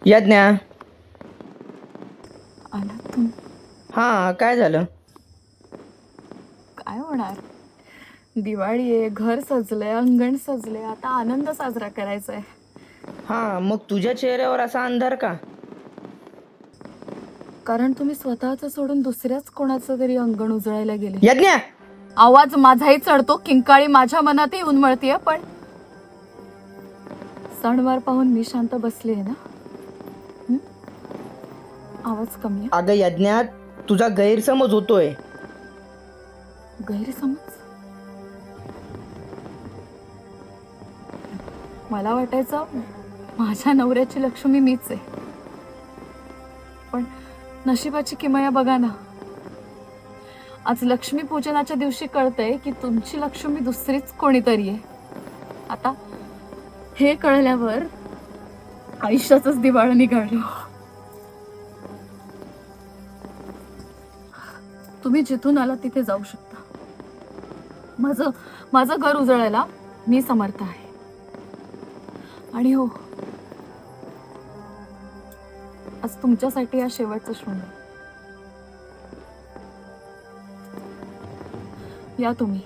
यज्ञा. आला तुम्ही. हां, काय झालं? काय होणार, दिवाळी आहे, घर सजलंय, अंगण सजले, आता आनंद साजरा करायचा आहे. हां, मग तुझ्या चेहऱ्यावर असा अंधार का? कारण तुम्ही स्वतःचं सोडून दुसऱ्याच कोणाचं तरी अंगण उजळायला गेले. यज्ञा. आवाज माझाही चढतो, किंकाळी माझ्या मनातही उन्मळतीये, पण सणवार पाहून मी शांत बसली आहे ना. आवाज कमी आहे. अगं यज्ञा, तुझा गैरसमज होतोय. गैरसमज? मला वाटायचं माझ्या नवऱ्याची लक्ष्मी मीच आहे, पण नशिबाची किमया बघा ना. आज लक्ष्मी पूजनाच्या दिवशी कळतंय की तुमची लक्ष्मी दुसरीच कोणीतरी आहे. आता हे कळल्यावर आयुष्याचंच दिवाळं निघालं. तुम्ही जिथून आला तिथे जाऊ शकता. माझं घर उजळायला मी समर्थ आहे. आणि हो, आज तुमच्यासाठी हा शेवटचा शृंगार. या तुम्ही.